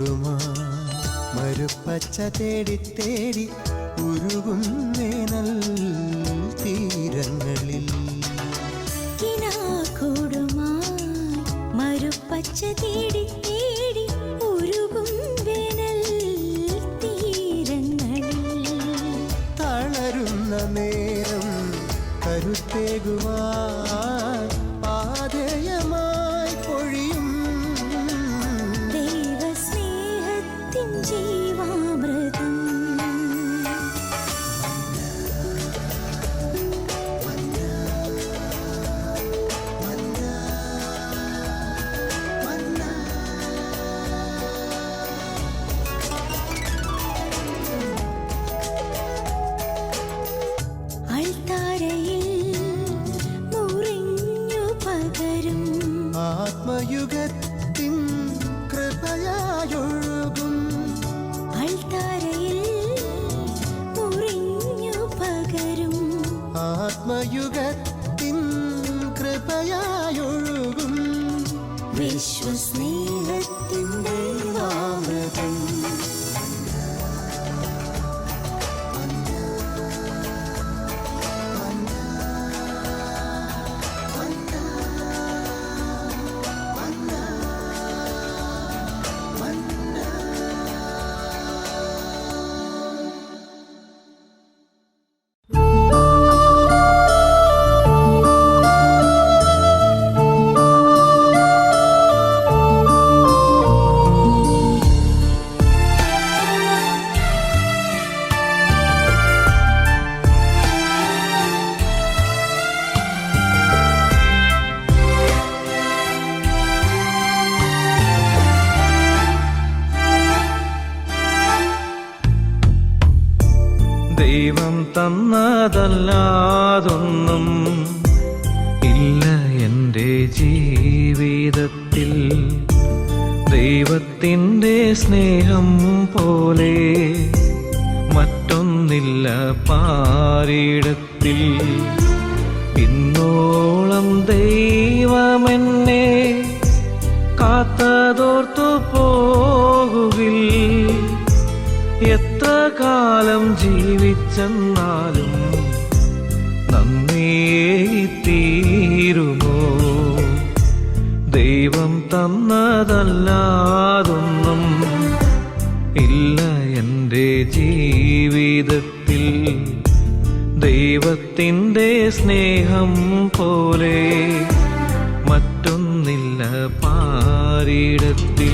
കൂടുമാ മരുപ്പച്ച തേടി തേടി ഉരുകും വേനൽ തീരങ്ങളിൽ മരുപ്പച്ച തേടി തേടി ഉരുകും വേനൽ തീരങ്ങളിൽ തളരുന്ന നേരം കരുത്തേകുവാൻ പാതയമായി പൊഴിയും ദൈവസ്നേഹത്തിൻ ജീവാമൃതം ആത്മയുഗത്തിൻ കൃപയായൊഴുകും അൾത്താരയിൽ മുറിഞ്ഞു പകരും ആത്മയുഗത്തിൻ കൃപയായൊഴുകും വിശ്വസ്നേഹത്തിൻ ദൈവാമൃതം ദൈവം തന്നതല്ലാതൊന്നും ഇല്ല എൻ്റെ ജീവിതത്തിൽ. ദൈവത്തിൻ്റെ സ്നേഹം പോലെ മറ്റൊന്നില്ല പാരിടത്തിൽ. ഇന്നോളം ദൈവമെന്നെ കാത്തതോർത്തു പോകുകിൽ. എത്ര കാലം ജീവിച്ചെന്നാലും നന്ദിയേ തീരുമോ? ദൈവം തന്നതല്ലാതൊന്നും ഇല്ല എൻ്റെ ജീവിതത്തിൽ. ദൈവത്തിൻ്റെ സ്നേഹം പോലെ മറ്റൊന്നില്ല പാരിടത്തിൽ.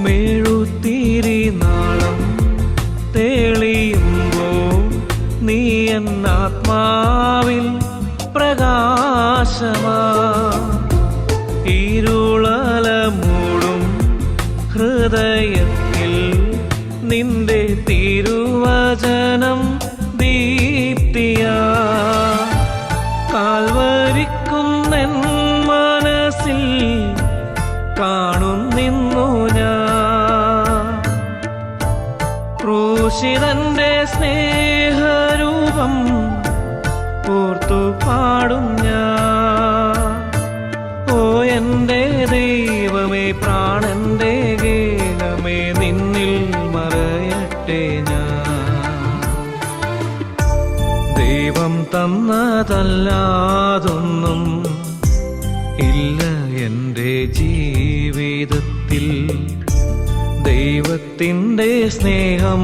മെഴുത്തിരി നാളം തെളിയുമ്പോൾ നീ എന്നാത്മാവിൽ പ്രകാശമാ. ഇരുളല മൂടും ഹൃദയത്തിൽ നിന്റെ തിരുവചനം ദീപ്തിയാ. കാൽവരിക്കുന്നൻ മനസ്സിൽ കാണുന്നിന്നു ഞാൻ ക്രൂശിതന്റെ സ്നേഹരൂപം ഓർത്തു പാടും ഞാൻ. ഓ എൻ്റെ ദൈവമേ, പ്രാണന്റെ ഗേഹമേ, നിന്നിൽ മറയട്ടെ ഞാൻ. ദൈവം തന്നതല്ലാതൊന്നും ഇല്ല എൻ്റെ ജീവിതത്തിൽ. ദൈവത്തിൻ്റെ സ്നേഹം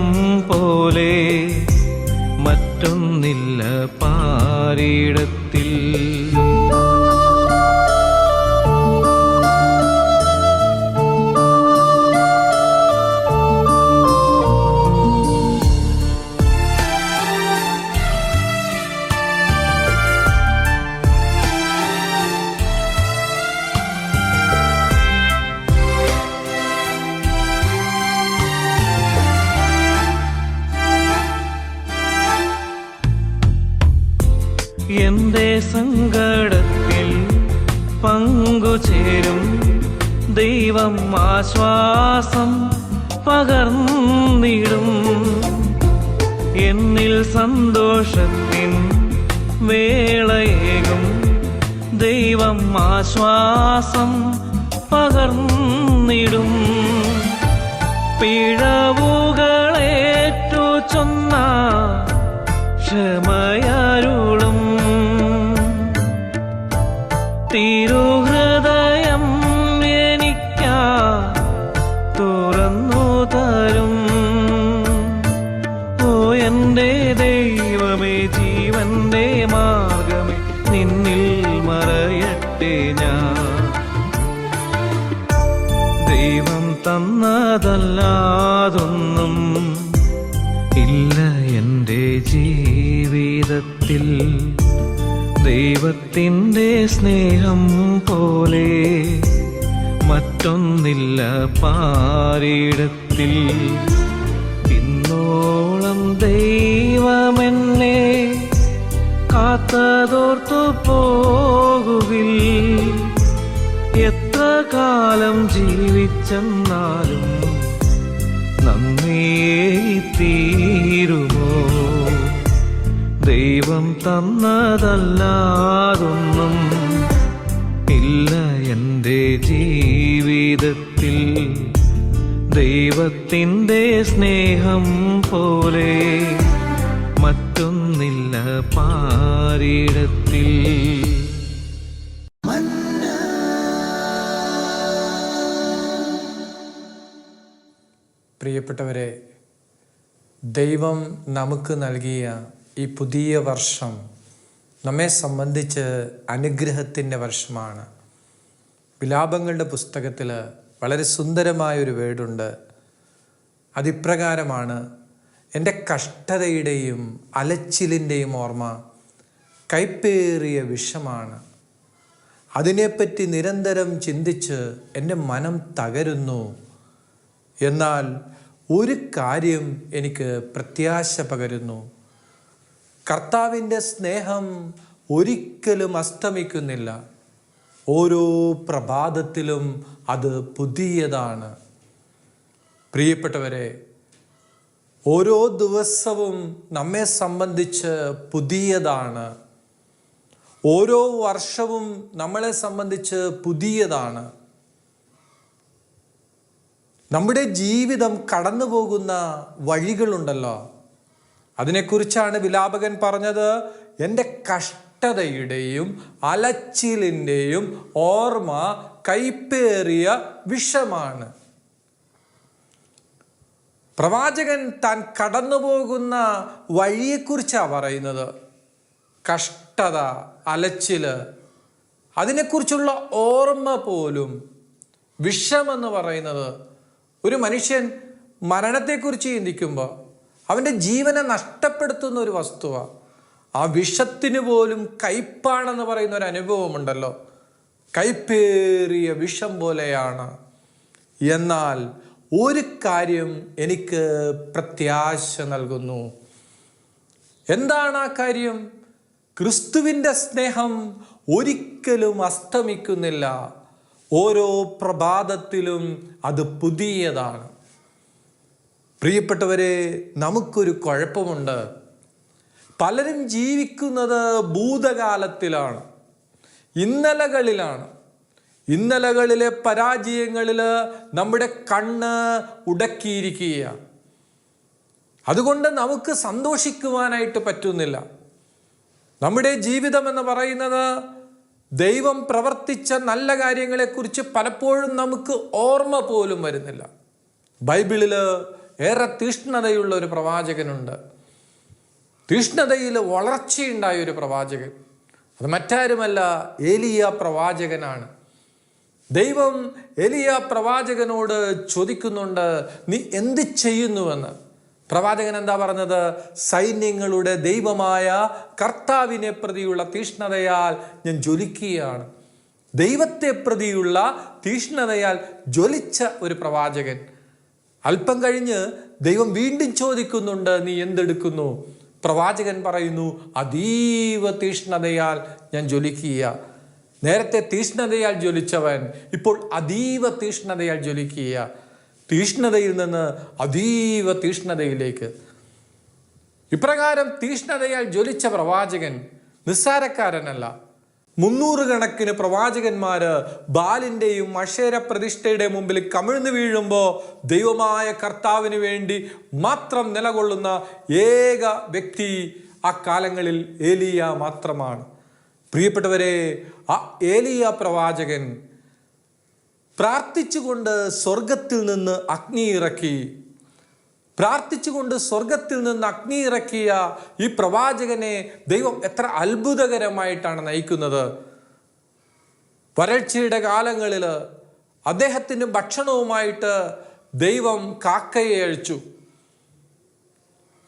പോലെ മറ്റൊന്നില്ല പാരിടത്തിൽ. എന്റെ സങ്കടത്തിൽ പങ്കുചേരും ദൈവം ആശ്വാസം പകർന്നിടും. എന്നിൽ സന്തോഷത്തിൻ വേളയേകും ദൈവം ആശ്വാസം പകർന്നിടും. പിഴവുകളേറ്റു ചൊന്ന ക്ഷമയരുളും തിരുഹൃദയം എനിക്കാ തുറന്നു തരും. ഓ എന്റെ ദൈവമേ, ജീവന്റെ മാർഗമേ, നിന്നിൽ മറയട്ടെ ഞാൻ. ദൈവം തന്നതല്ലാതൊന്നും ഇല്ല എൻ്റെ ജീവിതത്തിൽ. ദൈവത്തിൻ്റെ സ്നേഹം പോലെ മറ്റൊന്നില്ല പാരിടത്തിൽ. ഇന്നോളം ദൈവമെന്നെ കാത്തതോർത്തു പോകുകിൽ. എത്ര കാലം ജീവിച്ചെന്നാലും നന്ദിയേ തീരുമോ? ദൈവം തന്നതല്ലാതൊന്നും ഇല്ല എൻ്റെ ജീവിതത്തിൽ. ദൈവത്തിൻ്റെ സ്നേഹം പോലെ മറ്റൊന്നില്ല പാരിടത്തിൽ. പ്രിയപ്പെട്ടവരെ, ദൈവം നമുക്ക് നൽകിയ ഈ പുതിയ വർഷം നമ്മെ സംബന്ധിച്ച് അനുഗ്രഹത്തിൻ്റെ വർഷമാണ്. വിലാപങ്ങളുടെ പുസ്തകത്തിൽ വളരെ സുന്ദരമായൊരു വേടുണ്ട്. അതിപ്രകാരമാണ്: എൻ്റെ കഷ്ടതയുടെയും അലച്ചിലിൻ്റെയും ഓർമ്മ കൈപ്പേറിയ വിഷമാണ്. അതിനെപ്പറ്റി നിരന്തരം ചിന്തിച്ച് എൻ്റെ മനം തകരുന്നു. എന്നാൽ ഒരു കാര്യം എനിക്ക് പ്രത്യാശ പകരുന്നു: കർത്താവിൻ്റെ സ്നേഹം ഒരിക്കലും അസ്തമിക്കുന്നില്ല. ഓരോ പ്രഭാതത്തിലും അത് പുതിയതാണ്. പ്രിയപ്പെട്ടവരെ, ഓരോ ദിവസവും നമ്മെ സംബന്ധിച്ച് പുതിയതാണ്. ഓരോ വർഷവും നമ്മളെ സംബന്ധിച്ച് പുതിയതാണ്. നമ്മുടെ ജീവിതം കടന്നു പോകുന്ന വഴികളുണ്ടല്ലോ, അതിനെക്കുറിച്ചാണ് വിലാപകൻ പറഞ്ഞത്. എൻ്റെ കഷ്ടതയുടെയും അലച്ചിലിൻ്റെയും ഓർമ്മ കൈപ്പേറിയ വിഷമാണ്. പ്രവാചകൻ താൻ കടന്നു പോകുന്ന വഴിയെക്കുറിച്ചാണ് പറയുന്നത്. കഷ്ടത, അലച്ചില്, അതിനെക്കുറിച്ചുള്ള ഓർമ്മ പോലും വിഷമെന്ന് പറയുന്നത്. ഒരു മനുഷ്യൻ മരണത്തെക്കുറിച്ച് ചിന്തിക്കുമ്പോൾ അവൻ്റെ ജീവനെ നഷ്ടപ്പെടുത്തുന്ന ഒരു വസ്തുവാണ്. ആ വിഷത്തിന് പോലും കയ്പാണെന്ന് പറയുന്ന ഒരു അനുഭവമുണ്ടല്ലോ. കയ്പേറിയ വിഷം പോലെയാണ്. എന്നാൽ ഒരു കാര്യം എനിക്ക് പ്രത്യാശ നൽകുന്നു. എന്താണ് ആ കാര്യം? ക്രിസ്തുവിൻ്റെ സ്നേഹം ഒരിക്കലും അസ്തമിക്കുന്നില്ല. ഓരോ പ്രഭാതത്തിലും അത് പുതിയതാണ്. പ്രിയപ്പെട്ടവരെ, നമുക്കൊരു കുഴപ്പമുണ്ട്. പലരും ജീവിക്കുന്നത് ഭൂതകാലത്തിലാണ്, ഇന്നലകളിലാണ്. ഇന്നലകളിലെ പരാജയങ്ങളിൽ നമ്മുടെ കണ്ണ് ഉടക്കിയിരിക്കുകയാണ്. അതുകൊണ്ട് നമുക്ക് സന്തോഷിക്കുവാനായിട്ട് പറ്റുന്നില്ല. നമ്മുടെ ജീവിതം എന്ന് പറയുന്നത് ദൈവം പ്രവർത്തിച്ച നല്ല കാര്യങ്ങളെക്കുറിച്ച് പലപ്പോഴും നമുക്ക് ഓർമ്മ പോലും വരുന്നില്ല. ബൈബിളിൽ ഏറെ തീഷ്ണതയുള്ള ഒരു പ്രവാചകനുണ്ട്. തീഷ്ണതയിൽ വളർച്ചയുണ്ടായ ഒരു പ്രവാചകൻ. അത് മറ്റാരുമല്ല, ഏലിയ പ്രവാചകനാണ്. ദൈവം ഏലിയ പ്രവാചകനോട് ചോദിക്കുന്നുണ്ട്, നീ എന്ത് ചെയ്യുന്നുവെന്ന്. പ്രവാചകൻ എന്താ പറഞ്ഞത്? സൈന്യങ്ങളുടെ ദൈവമായ കർത്താവിനെ പ്രതിയുള്ള തീഷ്ണതയാൽ ഞാൻ ജ്വലിക്കുകയാണ്. ദൈവത്തെ പ്രതിയുള്ള തീഷ്ണതയാൽ ജ്വലിച്ച ഒരു പ്രവാചകൻ. അല്പം കഴിഞ്ഞ് ദൈവം വീണ്ടും ചോദിക്കുന്നുണ്ട്, നീ എന്തെടുക്കുന്നു? പ്രവാചകൻ പറയുന്നു, അതീവ തീഷ്ണതയാൽ ഞാൻ ജ്വലിക്കുക. നേരത്തെ തീഷ്ണതയാൽ ജ്വലിച്ചവൻ ഇപ്പോൾ അതീവ തീഷ്ണതയാൽ ജ്വലിക്കുക. തീഷ്ണതയിൽ നിന്ന് അതീവ തീഷ്ണതയിലേക്ക്. ഇപ്രകാരം തീഷ്ണതയാൽ ജ്വലിച്ച പ്രവാചകൻ നിസ്സാരക്കാരനല്ല. 300 കണക്കിന് പ്രവാചകന്മാര് ബാലിന്റെയും അക്ഷേര പ്രതിഷ്ഠയുടെ മുമ്പിൽ കമിഴ്ന്നു വീഴുമ്പോൾ ദൈവമായ കർത്താവിന് വേണ്ടി മാത്രം നിലകൊള്ളുന്ന ഏക വ്യക്തി ആ കാലങ്ങളിൽ ഏലിയ മാത്രമാണ്. പ്രിയപ്പെട്ടവരെ, ആ ഏലിയ പ്രവാചകൻ പ്രാർത്ഥിച്ചുകൊണ്ട് സ്വർഗത്തിൽ നിന്ന് അഗ്നി ഇറക്കി. പ്രാർത്ഥിച്ചുകൊണ്ട് സ്വർഗത്തിൽ നിന്ന് അഗ്നി ഇറക്കിയ ഈ പ്രവാചകനെ ദൈവം എത്ര അത്ഭുതകരമായിട്ടാണ് നയിക്കുന്നത്. വരൾച്ചയുടെ കാലങ്ങളിൽ അദ്ദേഹത്തിന് ഭക്ഷണവുമായിട്ട് ദൈവം കാക്കയെ അയച്ചു.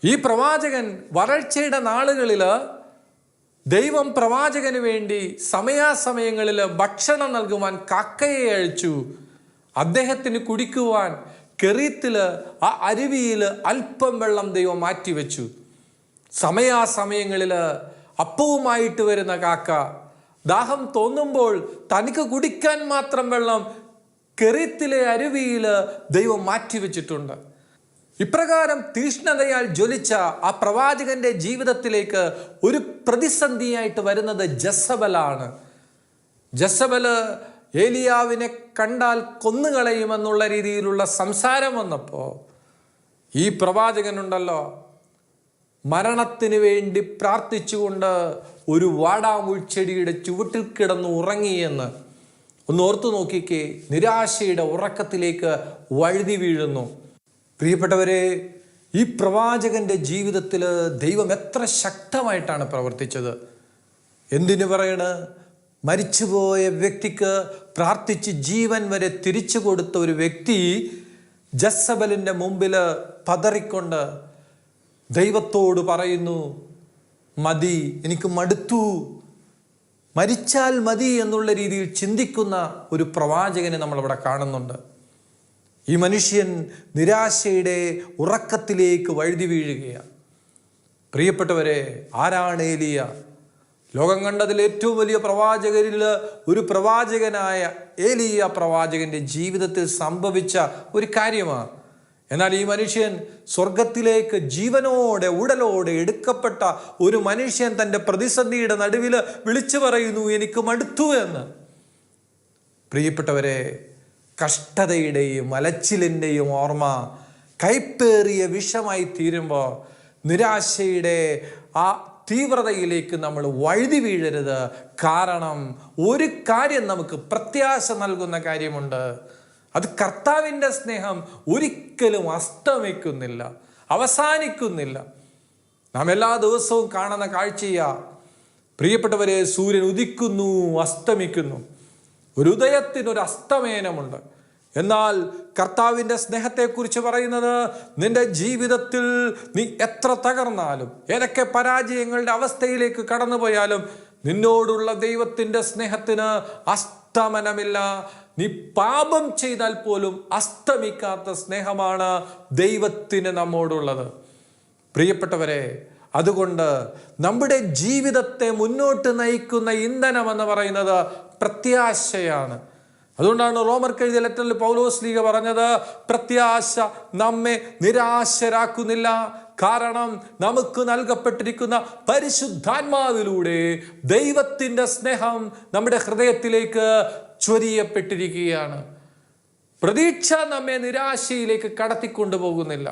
ഈ പ്രവാചകൻ വരൾച്ചയുടെ നാളുകളിൽ ദൈവം പ്രവാചകന് വേണ്ടി സമയാസമയങ്ങളിൽ ഭക്ഷണം നൽകുവാൻ കാക്കയെ അയച്ചു. അദ്ദേഹത്തിന് കുടിക്കുവാൻ കെറീത്തില് ആ അരുവിയിൽ അല്പം വെള്ളം ദൈവം മാറ്റിവെച്ചു. സമയാസമയങ്ങളിൽ അപ്പവുമായിട്ട് വരുന്ന കാക്ക ദാഹം തോന്നുമ്പോൾ തനിക്ക് കുടിക്കാൻ മാത്രം വെള്ളം കെറീത്തിലെ അരുവിയിൽ ദൈവം മാറ്റിവെച്ചിട്ടുണ്ട്. ഇപ്രകാരം തീഷ്ണതയാൽ ജ്വലിച്ച ആ പ്രവാചകന്റെ ജീവിതത്തിലേക്ക് ഒരു പ്രതിസന്ധിയായിട്ട് വരുന്നത് ജസബലാണ്. ജസബല് ഏലിയാവിനെ കണ്ടാൽ കൊന്നുകളയുമെന്നുള്ള രീതിയിലുള്ള സംസാരം വന്നപ്പോൾ ഈ പ്രവാചകനുണ്ടല്ലോ, മരണത്തിന് വേണ്ടി പ്രാർത്ഥിച്ചുകൊണ്ട് ഒരു വാടാമുൾച്ചെടിയുടെ ചുവട്ടിൽ കിടന്ന് ഉറങ്ങിയെന്ന് ഒന്ന് ഓർത്തു നോക്കിക്കേ. നിരാശയുടെ ഉറക്കത്തിലേക്ക് വഴുതി വീഴുന്നു. പ്രിയപ്പെട്ടവരെ, ഈ പ്രവാചകന്റെ ജീവിതത്തിൽ ദൈവം എത്ര ശക്തമായിട്ടാണ് പ്രവർത്തിച്ചത്. എന്തിനു പറയണ്, മരിച്ചുപോയ വ്യക്തിക്ക് പ്രാർത്ഥിച്ച് ജീവൻ വരെ തിരിച്ചു കൊടുത്ത ഒരു വ്യക്തി ജസബലിൻ്റെ മുമ്പിൽ പതറിക്കൊണ്ട് ദൈവത്തോട് പറയുന്നു, മതി, എനിക്ക് മടുത്തു, മരിച്ചാൽ മതി എന്നുള്ള രീതിയിൽ ചിന്തിക്കുന്ന ഒരു പ്രവാചകനെ നമ്മളവിടെ കാണുന്നുണ്ട്. ഈ മനുഷ്യൻ നിരാശയുടെ ഉറക്കത്തിലേക്ക് വഴുതി വീഴുകയാണ്. പ്രിയപ്പെട്ടവരെ, ആരാണ് ഏലിയ? ലോകം കണ്ടതിൽ ഏറ്റവും വലിയ പ്രവാചകരിൽ ഒരു പ്രവാചകനായ ഏലിയ പ്രവാചകന്റെ ജീവിതത്തിൽ സംഭവിച്ച ഒരു കാര്യമാണ്. എന്നാൽ ഈ മനുഷ്യൻ സ്വർഗത്തിലേക്ക് ജീവനോടെ ഉടലോടെ എടുക്കപ്പെട്ട ഒരു മനുഷ്യൻ തൻ്റെ പ്രതിസന്ധിയുടെ നടുവിൽ വിളിച്ചു പറയുന്നു, എനിക്ക് മടുത്തു എന്ന്. പ്രിയപ്പെട്ടവരെ, കഷ്ടതയുടെയും അലച്ചിലിൻ്റെയും ഓർമ്മ കൈപ്പേറിയ വിഷമായി തീരുമ്പോൾ നിരാശയുടെ ആ തീവ്രതയിലേക്ക് നമ്മൾ വഴുതി വീഴരുത്. കാരണം ഒരു കാര്യം നമുക്ക് പ്രത്യാശ നൽകുന്ന കാര്യമുണ്ട്. അത് കർത്താവിൻ്റെ സ്നേഹം ഒരിക്കലും അസ്തമിക്കുന്നില്ല, അവസാനിക്കുന്നില്ല. നാം എല്ലാ ദിവസവും കാണുന്ന കാഴ്ചയാ. പ്രിയപ്പെട്ടവരെ, സൂര്യൻ ഉദിക്കുന്നു, അസ്തമിക്കുന്നു. ഒരു ഉദയത്തിനൊരു അസ്തമയനമുണ്ട്. എന്നാൽ കർത്താവിൻ്റെ സ്നേഹത്തെക്കുറിച്ച് പറയുന്നത്, നിന്റെ ജീവിതത്തിൽ നീ എത്ര തകർന്നാലും, ഏതൊക്കെ പരാജയങ്ങളുടെ അവസ്ഥയിലേക്ക് കടന്നുപോയാലും നിന്നോടുള്ള ദൈവത്തിൻ്റെ സ്നേഹത്തിന് അസ്തമനമില്ല. നീ പാപം ചെയ്താൽ പോലും അസ്തമിക്കാത്ത സ്നേഹമാണ് ദൈവത്തിന് നമ്മോടുള്ളത്. പ്രിയപ്പെട്ടവരെ, അതുകൊണ്ട് നമ്മുടെ ജീവിതത്തെ മുന്നോട്ട് നയിക്കുന്ന ഇന്ധനം എന്ന് പറയുന്നത് പ്രത്യാശയാണ്. അതുകൊണ്ടാണ് റോമർക്ക് എഴുതിയ ലെറ്ററിൽ പൗലോസ് ലീഗ പറഞ്ഞത്, പ്രത്യാശ നമ്മെ നിരാശരാക്കുന്നില്ല. കാരണം നമുക്ക് നൽകപ്പെട്ടിരിക്കുന്ന പരിശുദ്ധാത്മാവിലൂടെ ദൈവത്തിൻ്റെ സ്നേഹം നമ്മുടെ ഹൃദയത്തിലേക്ക് ചൊരിയപ്പെട്ടിരിക്കുകയാണ്. പ്രതീക്ഷ നമ്മെ നിരാശയിലേക്ക് കടത്തിക്കൊണ്ടുപോകുന്നില്ല.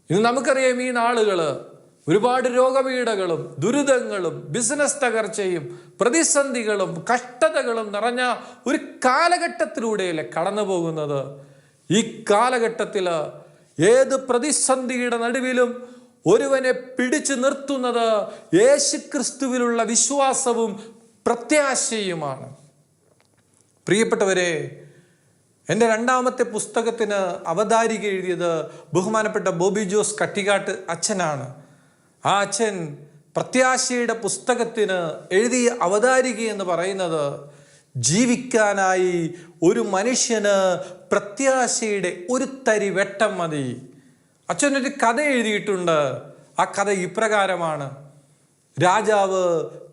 ഇന്ന് നമുക്കറിയാം, ഈ നാളുകൾ ഒരുപാട് രോഗപീഠകളും ദുരിതങ്ങളും ബിസിനസ് തകർച്ചയും പ്രതിസന്ധികളും കഷ്ടതകളും നിറഞ്ഞ ഒരു കാലഘട്ടത്തിലൂടെയല്ലേ കടന്നു പോകുന്നത്. ഈ കാലഘട്ടത്തിൽ ഏത് പ്രതിസന്ധിയുടെ നടുവിലും ഒരുവനെ പിടിച്ചു നിർത്തുന്നത് യേശുക്രിസ്തുവിലുള്ള വിശ്വാസവും പ്രത്യാശയുമാണ്. പ്രിയപ്പെട്ടവരെ, എൻ്റെ രണ്ടാമത്തെ പുസ്തകത്തിന് അവതാരിക എഴുതിയത് ബഹുമാനപ്പെട്ട ബോബി ജോസ് കട്ടികാട്ട് അച്ഛനാണ്. ആ അച്ഛൻ പ്രത്യാശയുടെ പുസ്തകത്തിന് എഴുതിയ അവതാരിക എന്ന് പറയുന്നത്, ജീവിക്കാനായി ഒരു മനുഷ്യന് പ്രത്യാശയുടെ ഒരു തരി വെട്ടം മതി. അച്ഛനൊരു കഥ എഴുതിയിട്ടുണ്ട്. ആ കഥ ഇപ്രകാരമാണ്. രാജാവ്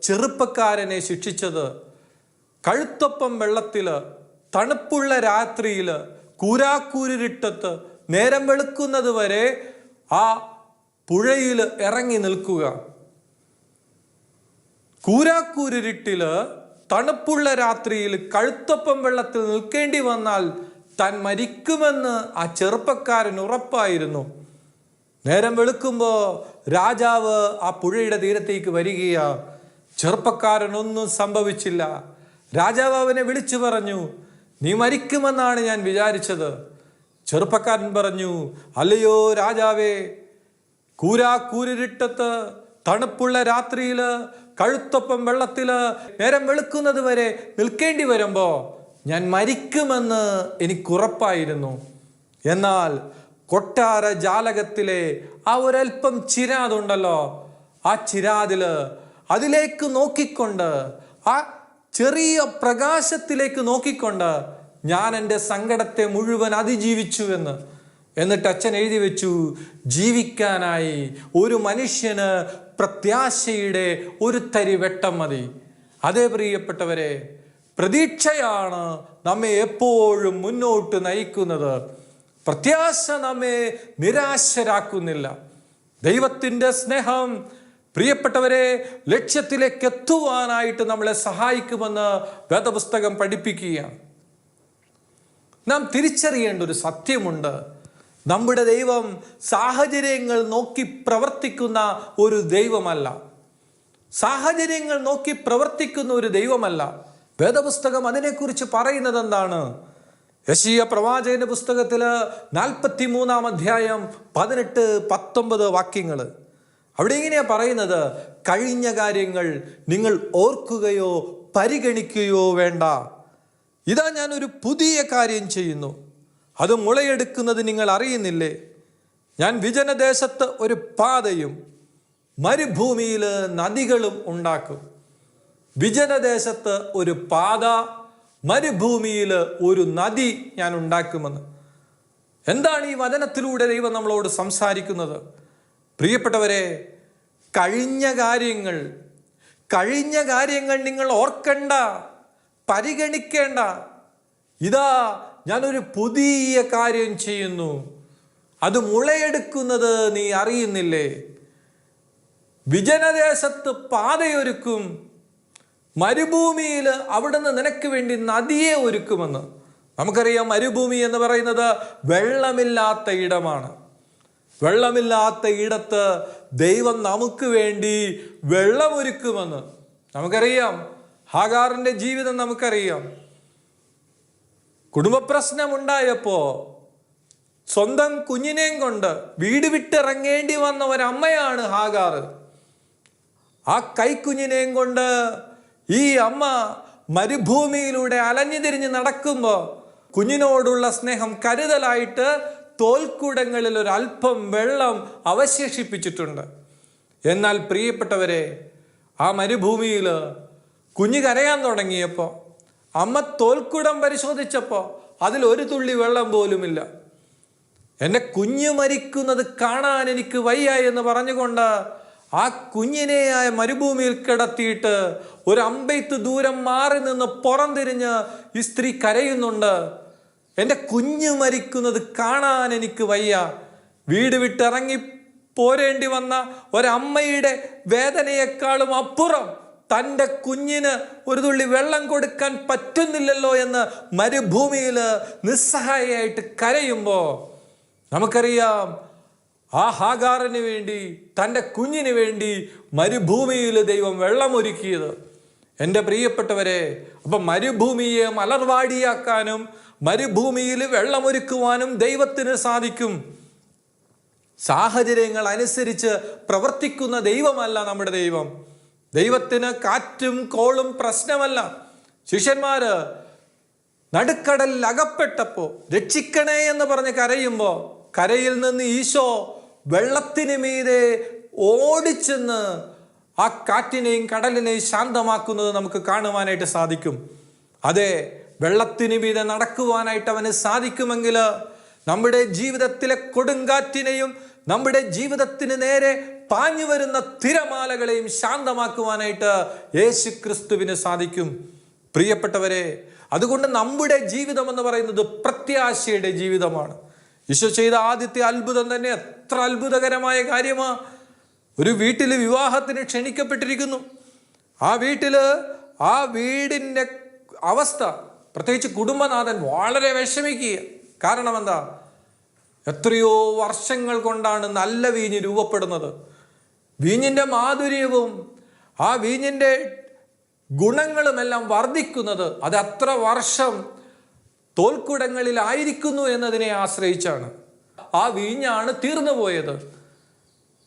ചെറുപ്പക്കാരനെ ശിക്ഷിച്ചത് കഴുത്തൊപ്പം വെള്ളത്തില്, തണുപ്പുള്ള രാത്രിയില്, കൂരാക്കൂരിട്ടത്ത് നേരം വെളുക്കുന്നത് വരെ ആ പുഴയിൽ ഇറങ്ങി നിൽക്കുക. കൂരാക്കൂരിട്ടില് തണുപ്പുള്ള രാത്രിയിൽ കഴുത്തൊപ്പം വെള്ളത്തിൽ നിൽക്കേണ്ടി വന്നാൽ താൻ മരിക്കുമെന്ന് ആ ചെറുപ്പക്കാരൻ ഉറപ്പായിരുന്നു. നേരം വെളുക്കുമ്പോൾ രാജാവ് ആ പുഴയുടെ തീരത്തേക്ക് വരികയാ. ചെറുപ്പക്കാരനൊന്നും സംഭവിച്ചില്ല. രാജാവ് അവനെ വിളിച്ചു പറഞ്ഞു, നീ മരിക്കുമെന്നാണ് ഞാൻ വിചാരിച്ചത്. ചെറുപ്പക്കാരൻ പറഞ്ഞു, അല്ലയോ രാജാവേ, കൂരാക്കൂരിട്ടത്ത് തണുപ്പുള്ള രാത്രിയില് കഴുത്തൊപ്പം വെള്ളത്തില് നേരം വെളുക്കുന്നത് വരെ നിൽക്കേണ്ടി വരുമ്പോ ഞാൻ മരിക്കുമെന്ന് എനിക്കുറപ്പായിരുന്നു. എന്നാൽ കൊട്ടാര ജാലകത്തിലെ ആ ഒരൽപ്പം ചിരാതുണ്ടല്ലോ, ആ ചിരാതില് അതിലേക്ക് നോക്കിക്കൊണ്ട്, ആ ചെറിയ പ്രകാശത്തിലേക്ക് നോക്കിക്കൊണ്ട് ഞാൻ എൻ്റെ സങ്കടത്തെ മുഴുവൻ അതിജീവിച്ചു എന്ന്. എന്നിട്ട് അച്ഛൻ എഴുതി വെച്ചു, ജീവിക്കാനായി ഒരു മനുഷ്യന് പ്രത്യാശയുടെ ഒരു തരി വെട്ടം മതി. അതേ പ്രിയപ്പെട്ടവരെ, പ്രതീക്ഷയാണ് നമ്മെ എപ്പോഴും മുന്നോട്ട് നയിക്കുന്നത്. പ്രത്യാശ നമ്മെ നിരാശരാക്കുന്നില്ല. ദൈവത്തിൻ്റെ സ്നേഹം പ്രിയപ്പെട്ടവരെ ലക്ഷ്യത്തിലേക്ക് എത്തുവാനായിട്ട് നമ്മളെ സഹായിക്കുമെന്ന് വേദപുസ്തകം പഠിപ്പിക്കുകയാണ്. നാം തിരിച്ചറിയേണ്ട ഒരു സത്യമുണ്ട്. നമ്മുടെ ദൈവം സാഹചര്യങ്ങൾ നോക്കി പ്രവർത്തിക്കുന്ന ഒരു ദൈവമല്ല. സാഹചര്യങ്ങൾ നോക്കി പ്രവർത്തിക്കുന്ന ഒരു ദൈവമല്ല. വേദപുസ്തകം അതിനെക്കുറിച്ച് പറയുന്നത് എന്താണ്? യെശയ്യാ പ്രവാചകന്റെ പുസ്തകത്തില് 43-ാം അധ്യായം 18-19 വാക്യങ്ങൾ. അവിടെ ഇങ്ങനെയാ പറയുന്നത്, കഴിഞ്ഞ കാര്യങ്ങൾ നിങ്ങൾ ഓർക്കുകയോ പരിഗണിക്കുകയോ വേണ്ട. ഇതാ ഞാൻ ഒരു പുതിയ കാര്യം ചെയ്യുന്നു, അത് മുളയെടുക്കുന്നത് നിങ്ങൾ അറിയുന്നില്ലേ? ഞാൻ വിജനദേശത്ത് ഒരു പാതയും മരുഭൂമിയിൽ നദികളും ഉണ്ടാക്കും. വിജനദേശത്ത് ഒരു പാത, മരുഭൂമിയിൽ ഒരു നദി ഞാൻ ഉണ്ടാക്കുമെന്ന്. എന്താണ് ഈ വചനത്തിലൂടെ ദൈവം നമ്മളോട് സംസാരിക്കുന്നത്? പ്രിയപ്പെട്ടവരെ, കഴിഞ്ഞ കാര്യങ്ങൾ നിങ്ങൾ ഓർക്കണ്ട, പരിഗണിക്കേണ്ട. ഇതാ ഞാനൊരു പുതിയ കാര്യം ചെയ്യുന്നു, അത് മുളയെടുക്കുന്നത് നീ അറിയുന്നില്ലേ? വിജനദേശത്ത് പാതയൊരുക്കും, മരുഭൂമിയിൽ അവിടുന്ന് നിനക്ക് വേണ്ടി നദിയെ ഒരുക്കുമെന്ന്. നമുക്കറിയാം, മരുഭൂമി എന്ന് പറയുന്നത് വെള്ളമില്ലാത്ത ഇടമാണ്. വെള്ളമില്ലാത്ത ഇടത്ത് ദൈവം നമുക്ക് വേണ്ടി വെള്ളമൊരുക്കുമെന്ന് നമുക്കറിയാം. ഹാഗാറിന്റെ ജീവിതം നമുക്കറിയാം. കുടുംബ പ്രശ്നമുണ്ടായപ്പോ സ്വന്തം കുഞ്ഞിനെയും കൊണ്ട് വീട് വിട്ടിറങ്ങേണ്ടി വന്ന ഒരമ്മയാണ് ഹാഗാർ. ആ കൈക്കുഞ്ഞിനെയും കൊണ്ട് ഈ അമ്മ മരുഭൂമിയിലൂടെ അലഞ്ഞു തിരിഞ്ഞ് നടക്കുമ്പോൾ കുഞ്ഞിനോടുള്ള സ്നേഹം കരുതലായിട്ട് തോൽക്കുടങ്ങളിൽ ഒരല്പം വെള്ളം അവശേഷിപ്പിച്ചിട്ടുണ്ട്. എന്നാൽ പ്രിയപ്പെട്ടവരെ, ആ മരുഭൂമിയിൽ കുഞ്ഞ് കരയാൻ തുടങ്ങിയപ്പോൾ അമ്മ തോൽക്കുടം പരിശോധിച്ചപ്പോൾ അതിൽ ഒരു തുള്ളി വെള്ളം പോലുമില്ല. എൻ്റെ കുഞ്ഞ് മരിക്കുന്നത് കാണാൻ എനിക്ക് വയ്യ എന്ന് പറഞ്ഞുകൊണ്ട് ആ കുഞ്ഞിനെ ആ മരുഭൂമിയിൽ കിടത്തിയിട്ട് ഒരു അമ്പെയ്ത്ത് ദൂരം മാറി നിന്ന് പുറംതിരിഞ്ഞ് ഈ സ്ത്രീ കരയുന്നുണ്ട്. എൻ്റെ കുഞ്ഞ് മരിക്കുന്നത് കാണാൻ എനിക്ക് വയ്യ. വീട് വിട്ടിറങ്ങി പോരേണ്ടി വന്ന ഒരമ്മയുടെ വേദനയെക്കാളും അപ്പുറം തൻ്റെ കുഞ്ഞിന് ഒരു തുള്ളി വെള്ളം കൊടുക്കാൻ പറ്റുന്നില്ലല്ലോ എന്ന് മരുഭൂമിയിൽ നിസ്സഹായമായിട്ട് കരയുമ്പോൾ നമുക്കറിയാം, ആ ഹാഗാറിന് വേണ്ടി, തൻ്റെ കുഞ്ഞിന് വേണ്ടി മരുഭൂമിയിൽ ദൈവം വെള്ളമൊരുക്കിയത്. എൻ്റെ പ്രിയപ്പെട്ടവരെ, അപ്പം മരുഭൂമിയെ മലർവാടിയാക്കാനും മരുഭൂമിയിൽ വെള്ളമൊരുക്കുവാനും ദൈവത്തിന് സാധിക്കും. സാഹചര്യങ്ങൾ അനുസരിച്ച് പ്രവർത്തിക്കുന്ന ദൈവമല്ല നമ്മുടെ ദൈവം. ദൈവത്തിന് കാറ്റും കോളും പ്രശ്നമല്ല. ശിഷ്യന്മാര് നടുക്കടലിൽ അകപ്പെട്ടപ്പോൾ രക്ഷിക്കണേ എന്ന് പറഞ്ഞ് കരയുമ്പോൾ കരയിൽ നിന്ന് ഈശോ വെള്ളത്തിന് മീതെ ഓടിച്ചെന്ന് ആ കാറ്റിനെയും കടലിനെയും ശാന്തമാക്കുന്നത് നമുക്ക് കാണുവാനായിട്ട് സാധിക്കും. അതെ, വെള്ളത്തിന് മീതെ നടക്കുവാനായിട്ട് അവന് സാധിക്കുമെങ്കിൽ നമ്മുടെ ജീവിതത്തിലെ കൊടുങ്കാറ്റിനെയും നമ്മുടെ ജീവിതത്തിന് നേരെ പാഞ്ഞു വരുന്ന തിരമാലകളെയും ശാന്തമാക്കുവാനായിട്ട് യേശു ക്രിസ്തുവിന് സാധിക്കും. പ്രിയപ്പെട്ടവരെ, അതുകൊണ്ട് നമ്മുടെ ജീവിതം എന്ന് പറയുന്നത് പ്രത്യാശയുടെ ജീവിതമാണ്. ഈശോ ചെയ്ത ആദ്യത്തെ അത്ഭുതം തന്നെ എത്ര അത്ഭുതകരമായ കാര്യമാ. ഒരു വീട്ടിൽ വിവാഹത്തിന് ക്ഷണിക്കപ്പെട്ടിരിക്കുന്നു. ആ വീടിൻ്റെ അവസ്ഥ, പ്രത്യേകിച്ച് കുടുംബനാഥൻ വളരെ വിഷമിക്കുക. കാരണം എന്താ? എത്രയോ വർഷങ്ങൾ കൊണ്ടാണ് നല്ല വീഞ്ഞ് രൂപപ്പെടുന്നത്. വീഞ്ഞിൻ്റെ മാധുര്യവും ആ വീഞ്ഞിൻ്റെ ഗുണങ്ങളുമെല്ലാം വർദ്ധിക്കുന്നത് അത് അത്ര വർഷം തോൽക്കുടങ്ങളിലായിരിക്കുന്നു എന്നതിനെ ആശ്രയിച്ചാണ്. ആ വീഞ്ഞാണ് തീർന്നു പോയത്.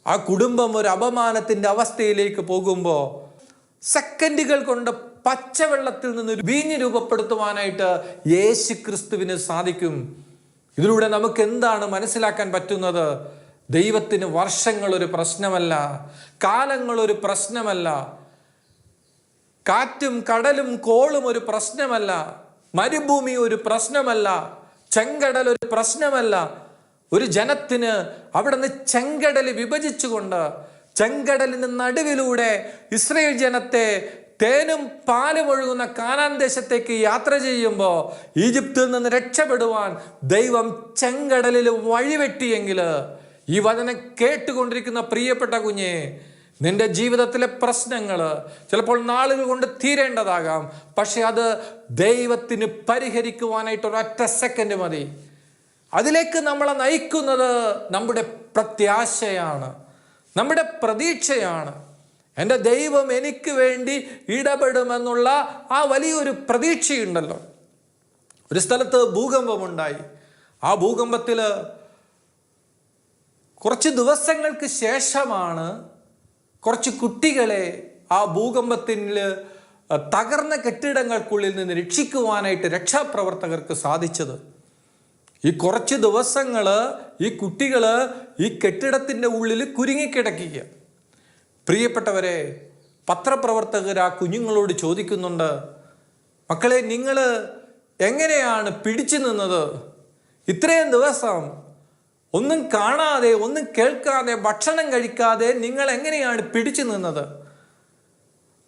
ആ കുടുംബം ഒരു അപമാനത്തിൻ്റെ അവസ്ഥയിലേക്ക് പോകുമ്പോൾ സെക്കൻഡുകൾ കൊണ്ട് പച്ചവെള്ളത്തിൽ നിന്നൊരു വീഞ്ഞ് രൂപപ്പെടുത്തുവാനായിട്ട് യേശു ക്രിസ്തുവിന് സാധിക്കും. ഇതിലൂടെ നമുക്ക് എന്താണ് മനസ്സിലാക്കാൻ പറ്റുന്നത്? ദൈവത്തിന് വർഷങ്ങളൊരു പ്രശ്നമല്ല, കാലങ്ങളൊരു പ്രശ്നമല്ല, കാറ്റും കടലും കോളും ഒരു പ്രശ്നമല്ല, മരുഭൂമി ഒരു പ്രശ്നമല്ല, ചെങ്കടൽ ഒരു പ്രശ്നമല്ല. ഒരു ജനത്തിന് അവിടെ നിന്ന് ചെങ്കടൽ വിഭജിച്ചുകൊണ്ട് ചെങ്കടലിന് നടുവിലൂടെ ഇസ്രായേൽ ജനത്തെ തേനും പാലും ഒഴുകുന്ന കാനാൻ ദേശത്തേക്ക് യാത്ര ചെയ്യുമ്പോൾ ഈജിപ്തിൽ നിന്ന് രക്ഷപ്പെടുവാൻ ദൈവം ചെങ്കടലിൽ വഴിവെട്ടിയെങ്കിൽ, ഈ വചനം കേട്ടുകൊണ്ടിരിക്കുന്ന പ്രിയപ്പെട്ട കുഞ്ഞെ, നിന്റെ ജീവിതത്തിലെ പ്രശ്നങ്ങൾ ചിലപ്പോൾ നാളുകൾ കൊണ്ട് തീരേണ്ടതാകാം. പക്ഷെ അത് ദൈവത്തിന് പരിഹരിക്കുവാനായിട്ട് ഒരൊറ്റ സെക്കൻഡ് മതി. അതിലേക്ക് നമ്മളെ നയിക്കുന്നത് നമ്മുടെ പ്രത്യാശയാണ്, നമ്മുടെ പ്രതീക്ഷയാണ്. എൻ്റെ ദൈവം എനിക്ക് വേണ്ടി ഇടപെടുമെന്നുള്ള ആ വലിയൊരു പ്രതീക്ഷയുണ്ടല്ലോ. ഒരു സ്ഥലത്ത് ഭൂകമ്പമുണ്ടായി. ആ ഭൂകമ്പത്തിൽ കുറച്ച് ദിവസങ്ങൾക്ക് ശേഷമാണ് കുറച്ച് കുട്ടികളെ ആ ഭൂകമ്പത്തിൽ തകർന്ന കെട്ടിടങ്ങൾക്കുള്ളിൽ നിന്ന് രക്ഷിക്കുവാനായിട്ട് രക്ഷാപ്രവർത്തകർക്ക് സാധിച്ചത്. ഈ കുറച്ച് ദിവസങ്ങൾ ഈ കുട്ടികൾ ഈ കെട്ടിടത്തിൻ്റെ ഉള്ളിൽ കുരുങ്ങിക്കിടക്കുക. പ്രിയപ്പെട്ടവരെ, പത്രപ്രവർത്തകർ ആ കുഞ്ഞുങ്ങളോട് ചോദിക്കുന്നുണ്ട്, മക്കളെ, നിങ്ങൾ എങ്ങനെയാണ് പിടിച്ചു നിന്നത്? ഇത്രയും ദിവസം ഒന്നും കാണാതെ, ഒന്നും കേൾക്കാതെ, ഭക്ഷണം കഴിക്കാതെ നിങ്ങൾ എങ്ങനെയാണ് പിടിച്ചു നിന്നത്?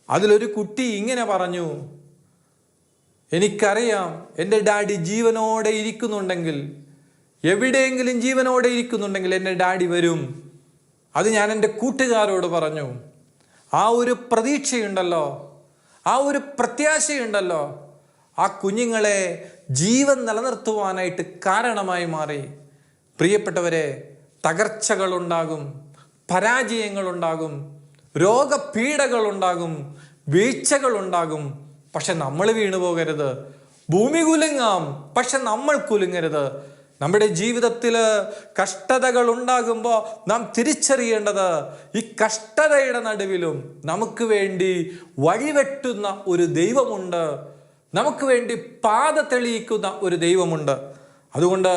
അതിലൊരു കുട്ടി ഇങ്ങനെ പറഞ്ഞു, എനിക്കറിയാം എൻ്റെ ഡാഡി ജീവനോടെ ഇരിക്കുന്നുണ്ടെങ്കിൽ, എവിടെയെങ്കിലും ജീവനോടെ ഇരിക്കുന്നുണ്ടെങ്കിൽ എൻ്റെ ഡാഡി വരും. അത് ഞാൻ എൻ്റെ കൂട്ടുകാരോട് പറഞ്ഞു. ആ ഒരു പ്രതീക്ഷയുണ്ടല്ലോ, ആ ഒരു പ്രത്യാശയുണ്ടല്ലോ, ആ കുഞ്ഞുങ്ങളെ ജീവൻ നിലനിർത്തുവാനായിട്ട് കാരണമായി മാറി. പ്രിയപ്പെട്ടവരെ, തകർച്ചകളുണ്ടാകും, പരാജയങ്ങളുണ്ടാകും, രോഗപീഠകളുണ്ടാകും, വീഴ്ചകളുണ്ടാകും. പക്ഷെ നമ്മൾ വീണു പോകരുത്. ഭൂമി കുലുങ്ങാം, പക്ഷെ നമ്മൾ കുലുങ്ങരുത്. നമ്മുടെ ജീവിതത്തിൽ കഷ്ടതകൾ ഉണ്ടാകുമ്പോൾ നാം തിരിച്ചറിയേണ്ടത്, ഈ കഷ്ടതയുടെ നടുവിലും നമുക്ക് വേണ്ടി വഴിവെട്ടുന്ന ഒരു ദൈവമുണ്ട്, നമുക്ക് വേണ്ടി പാത തെളിയിക്കുന്ന ഒരു ദൈവമുണ്ട്. അതുകൊണ്ട്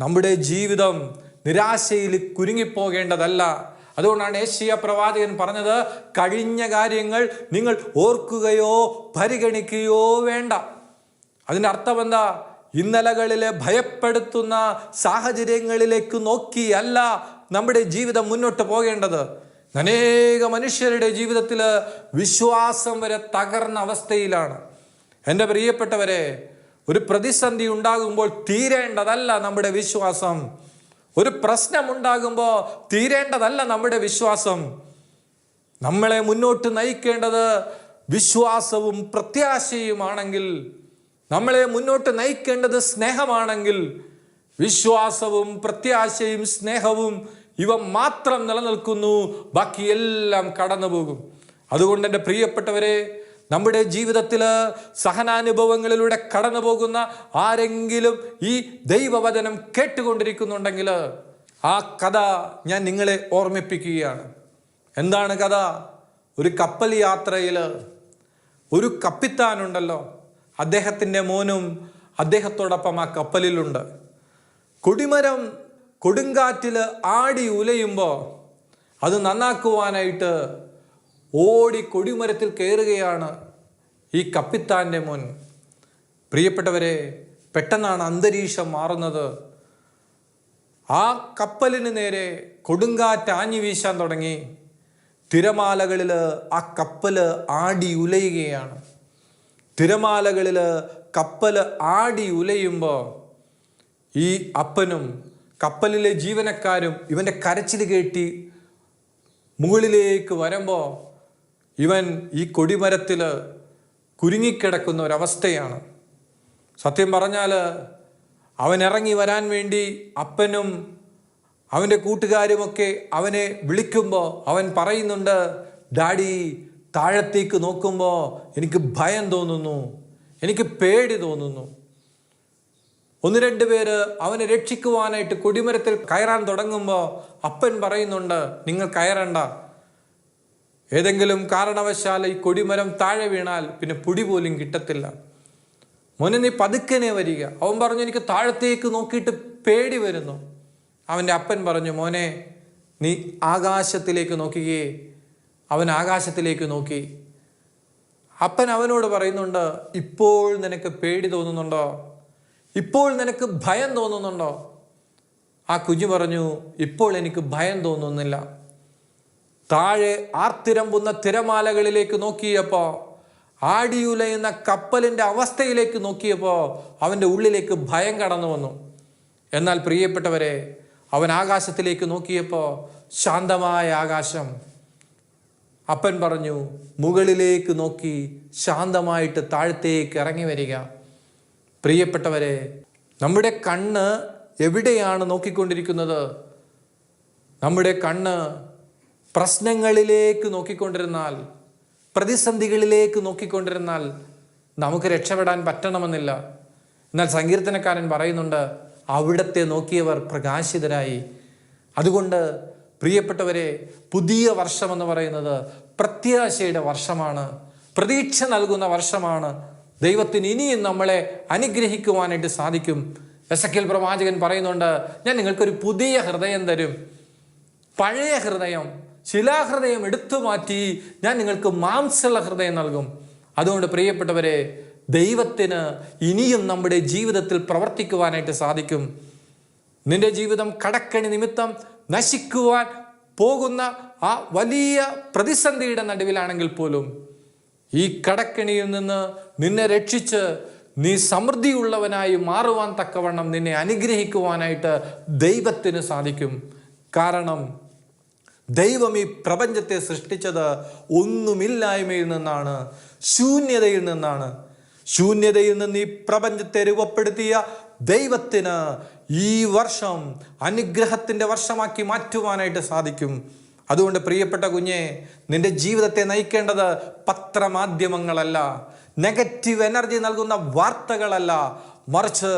നമ്മുടെ ജീവിതം നിരാശയിൽ കുരുങ്ങിപ്പോകേണ്ടതല്ല. അതുകൊണ്ടാണ് യേശയ്യാ പ്രവാചകൻ പറഞ്ഞത്, കഴിഞ്ഞ കാര്യങ്ങൾ നിങ്ങൾ ഓർക്കുകയോ പരിഗണിക്കുകയോ വേണ്ട. അതിൻ്റെ അർത്ഥം എന്താ? ഇന്നലകളിലെ ഭയപ്പെടുത്തുന്ന സാഹചര്യങ്ങളിലേക്ക് നോക്കിയല്ല നമ്മുടെ ജീവിതം മുന്നോട്ട് പോകേണ്ടത്. അനേക മനുഷ്യരുടെ ജീവിതത്തിൽ വിശ്വാസം വരെ തകർന്ന അവസ്ഥയിലാണ്. എൻ്റെ പ്രിയപ്പെട്ടവരെ, ഒരു പ്രതിസന്ധി ഉണ്ടാകുമ്പോൾ തീരേണ്ടതല്ല നമ്മുടെ വിശ്വാസം. ഒരു പ്രശ്നമുണ്ടാകുമ്പോൾ തീരേണ്ടതല്ല നമ്മുടെ വിശ്വാസം. നമ്മളെ മുന്നോട്ട് നയിക്കേണ്ടത് വിശ്വാസവും പ്രത്യാശയുമാണെങ്കിൽ, നമ്മളെ മുന്നോട്ട് നയിക്കേണ്ടത് സ്നേഹമാണെങ്കിൽ, വിശ്വാസവും പ്രത്യാശയും സ്നേഹവും ഇവ മാത്രം നിലനിൽക്കുന്നു, ബാക്കിയെല്ലാം കടന്നു പോകും. അതുകൊണ്ട് എൻ്റെ പ്രിയപ്പെട്ടവരെ, നമ്മുടെ ജീവിതത്തിൽ സഹനാനുഭവങ്ങളിലൂടെ കടന്നു പോകുന്ന ആരെങ്കിലും ഈ ദൈവവചനം കേട്ടുകൊണ്ടിരിക്കുന്നുണ്ടെങ്കിൽ ആ കഥ ഞാൻ നിങ്ങളെ ഓർമ്മിപ്പിക്കുകയാണ്. എന്താണ് കഥ? ഒരു കപ്പൽ യാത്രയിൽ ഒരു കപ്പിത്താനുണ്ടല്ലോ, അദ്ദേഹത്തിൻ്റെ മോനും അദ്ദേഹത്തോടൊപ്പം ആ കപ്പലിലുണ്ട്. കൊടിമരം കൊടുങ്കാറ്റിൽ ആടി ഉലയുമ്പോൾ അത് നന്നാക്കുവാനായിട്ട് ഓടി കൊടിമരത്തിൽ കയറുകയാണ് ഈ കപ്പിത്താൻ്റെ മോൻ. പ്രിയപ്പെട്ടവരെ, പെട്ടെന്നാണ് അന്തരീക്ഷം മാറുന്നത്. ആ കപ്പലിന് നേരെ കൊടുങ്കാറ്റ് ആഞ്ഞു വീശാൻ തുടങ്ങി. തിരമാലകളിൽ ആ കപ്പൽ ആടി ഉലയുകയാണ്. തിരമാലകളിൽ കപ്പൽ ആടി ഉലയുമ്പോൾ ഈ അപ്പനും കപ്പലിലെ ജീവനക്കാരും ഇവൻ്റെ കരച്ചിൽ കേട്ടി മുകളിലേക്ക് വരുമ്പോൾ ഇവൻ ഈ കൊടിമരത്തിൽ കുരുങ്ങിക്കിടക്കുന്ന ഒരവസ്ഥയാണ്. സത്യം പറഞ്ഞാൽ അവൻ ഇറങ്ങി വരാൻ വേണ്ടി അപ്പനും അവൻ്റെ കൂട്ടുകാരുമൊക്കെ അവനെ വിളിക്കുമ്പോൾ അവൻ പറയുന്നുണ്ട്, ഡാഡി താഴത്തേക്ക് നോക്കുമ്പോൾ എനിക്ക് ഭയം തോന്നുന്നു, എനിക്ക് പേടി തോന്നുന്നു. 1-2 പേര് അവനെ രക്ഷിക്കുവാനായിട്ട് കൊടിമരത്തിൽ കയറാൻ തുടങ്ങുമ്പോൾ അപ്പൻ പറയുന്നുണ്ട്, നിങ്ങൾ കയറണ്ട, ഏതെങ്കിലും കാരണവശാൽ ഈ കൊടിമരം താഴെ വീണാൽ പിന്നെ പൊടി പോലും കിട്ടത്തില്ല. മോനെ നീ പതുക്കനെ വരിക. അവൻ പറഞ്ഞു, എനിക്ക് താഴത്തേക്ക് നോക്കിയിട്ട് പേടി വരുന്നു. അവൻ്റെ അപ്പൻ പറഞ്ഞു, മോനെ നീ ആകാശത്തിലേക്ക് നോക്കിയേ. അവൻ ആകാശത്തിലേക്ക് നോക്കി. അപ്പൻ അവനോട് പറയുന്നുണ്ട്, ഇപ്പോൾ നിനക്ക് പേടി തോന്നുന്നുണ്ടോ? ഇപ്പോൾ നിനക്ക് ഭയം തോന്നുന്നുണ്ടോ? ആ കുഞ്ഞു പറഞ്ഞു, ഇപ്പോൾ എനിക്ക് ഭയം തോന്നുന്നില്ല. താഴെ ആർത്തിരമ്പുന്ന തിരമാലകളിലേക്ക് നോക്കിയപ്പോൾ, ആടിയുലയുന്ന കപ്പലിൻ്റെ അവസ്ഥയിലേക്ക് നോക്കിയപ്പോൾ അവൻ്റെ ഉള്ളിലേക്ക് ഭയം കടന്നു വന്നു. എന്നാൽ പ്രിയപ്പെട്ടവരെ, അവൻ ആകാശത്തിലേക്ക് നോക്കിയപ്പോൾ ശാന്തമായ ആകാശം. അപ്പൻ പറഞ്ഞു, മുകളിലേക്ക് നോക്കി ശാന്തമായിട്ട് താഴത്തേക്ക് ഇറങ്ങി വരിക. പ്രിയപ്പെട്ടവരെ, നമ്മുടെ കണ്ണ് എവിടെയാണ് നോക്കിക്കൊണ്ടിരിക്കുന്നത്? നമ്മുടെ കണ്ണ് പ്രശ്നങ്ങളിലേക്ക് നോക്കിക്കൊണ്ടിരുന്നാൽ, പ്രതിസന്ധികളിലേക്ക് നോക്കിക്കൊണ്ടിരുന്നാൽ നമുക്ക് രക്ഷപ്പെടാൻ പറ്റണമെന്നില്ല. എന്നാൽ സങ്കീർത്തനക്കാരൻ പറയുന്നുണ്ട്, അവിടത്തെ നോക്കിയവർ പ്രകാശിതരായി. അതുകൊണ്ട് പ്രിയപ്പെട്ടവരെ, പുതിയ വർഷമെന്ന് പറയുന്നത് പ്രത്യാശയുടെ വർഷമാണ്, പ്രതീക്ഷ നൽകുന്ന വർഷമാണ്. ദൈവത്തിന് ഇനിയും നമ്മളെ അനുഗ്രഹിക്കുവാനായിട്ട് സാധിക്കും. എസെക്കിയേൽ പ്രവാചകൻ പറയുന്നുണ്ട്, ഞാൻ നിങ്ങൾക്കൊരു പുതിയ ഹൃദയം തരും, പഴയ ഹൃദയം, ശിലാഹൃദയം എടുത്തു മാറ്റി ഞാൻ നിങ്ങൾക്ക് മാംസമുള്ള ഹൃദയം നൽകും. അതുകൊണ്ട് പ്രിയപ്പെട്ടവരെ, ദൈവത്തിന് ഇനിയും നമ്മുടെ ജീവിതത്തിൽ പ്രവർത്തിക്കുവാനായിട്ട് സാധിക്കും. നിന്റെ ജീവിതം കടക്കണി നിമിത്തം നശിക്കുവാൻ പോകുന്ന ആ വലിയ പ്രതിസന്ധിയുടെ നടുവിലാണെങ്കിൽ പോലും ഈ കടക്കണിയിൽ നിന്ന് നിന്നെ രക്ഷിച്ച് നീ സമൃദ്ധിയുള്ളവനായി മാറുവാൻ തക്കവണ്ണം നിന്നെ അനുഗ്രഹിക്കുവാനായിട്ട് ദൈവത്തിന് സാധിക്കും. കാരണം ദൈവം ഈ പ്രപഞ്ചത്തെ സൃഷ്ടിച്ചത് ഒന്നുമില്ലായ്മയിൽ നിന്നാണ്, ശൂന്യതയിൽ നിന്നാണ്. ശൂന്യതയിൽ നിന്ന് ഈ പ്രപഞ്ചത്തെ രൂപപ്പെടുത്തിയ ദൈവത്തിന് ഈ വർഷം അനുഗ്രഹത്തിൻ്റെ വർഷമാക്കി മാറ്റുവാനായിട്ട് സാധിക്കും. അതുകൊണ്ട് പ്രിയപ്പെട്ട കുഞ്ഞെ, നിന്റെ ജീവിതത്തെ നയിക്കേണ്ടത് പത്രമാധ്യമങ്ങളല്ല, നെഗറ്റീവ് എനർജി നൽകുന്ന വാർത്തകളല്ല, മറിച്ച്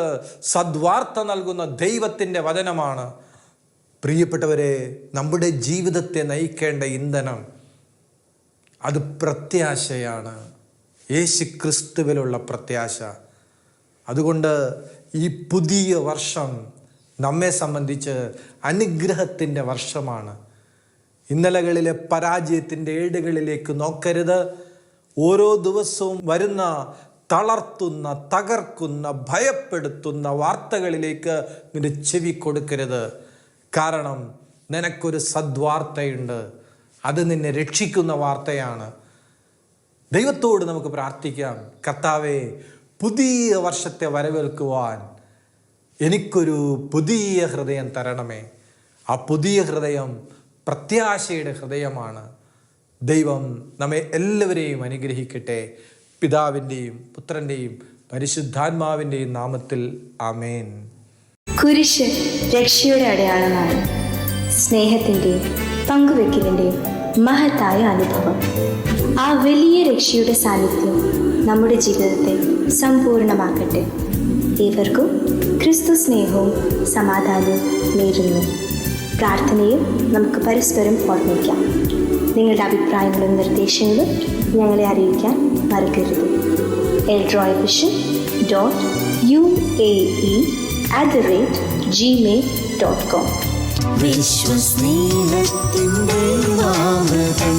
സദ്വാർത്ത നൽകുന്ന ദൈവത്തിൻ്റെ വചനമാണ്. പ്രിയപ്പെട്ടവരെ, നമ്മുടെ ജീവിതത്തെ നയിക്കേണ്ട ഇന്ധനം അത് പ്രത്യാശയാണ്, യേശുക്രിസ്തുവിലുള്ള പ്രത്യാശ. അതുകൊണ്ട് ഈ പുതിയ വർഷം നമ്മെ സംബന്ധിച്ച് അനുഗ്രഹത്തിൻ്റെ വർഷമാണ്. ഇന്നലകളിലെ പരാജയത്തിൻ്റെ ഏടുകളിലേക്ക് നോക്കരുത്. ഓരോ ദിവസവും വരുന്ന തളർത്തുന്ന, തകർക്കുന്ന, ഭയപ്പെടുത്തുന്ന വാർത്തകളിലേക്ക് നിന്റെ ചെവി കൊടുക്കരുത്. കാരണം നിനക്കൊരു സദ്വാർത്തയുണ്ട്, അത് നിന്നെ രക്ഷിക്കുന്ന വാർത്തയാണ്. ദൈവത്തോട് നമുക്ക് പ്രാർത്ഥിക്കാം, കർത്താവേ, പുതിയ വർഷത്തെ വരവേൽക്കുവാൻ എനിക്കൊരു പുതിയ ഹൃദയം തരണമേ. ആ പുതിയ ഹൃദയം പ്രത്യാശയുടെ ഹൃദയമാണ്. ദൈവം നമ്മെ എല്ലാവരെയും അനുഗ്രഹിക്കട്ടെ. പിതാവിൻ്റെയും പുത്രൻ്റെയും പരിശുദ്ധാത്മാവിൻ്റെയും നാമത്തിൽ ആമേൻ. കുരിശ് രക്ഷയുടെ അടയാളമാണ്. സ്നേഹത്തിൻ്റെയും പങ്കുവെക്കലിൻ്റെയും മഹത്തായ അനുഭവം. ആ വലിയ രക്ഷയുടെ സാന്നിധ്യം നമ്മുടെ ജീവിതത്തെ സമ്പൂർണ്ണമാക്കട്ടെ. ഏവർക്കും ക്രിസ്തു സ്നേഹവും സമാധാനവും നേരുന്നു. പ്രാർത്ഥനയിൽ നമുക്ക് പരസ്പരം ഓർമ്മിക്കാം. നിങ്ങളുടെ അഭിപ്രായങ്ങളും നിർദ്ദേശങ്ങളും ഞങ്ങളെ അറിയിക്കാൻ മറക്കരുത്. eldroyvision.uae@gmail.com. വിശ്വസ്നേഹത്തിൻ്റെ അമൃതം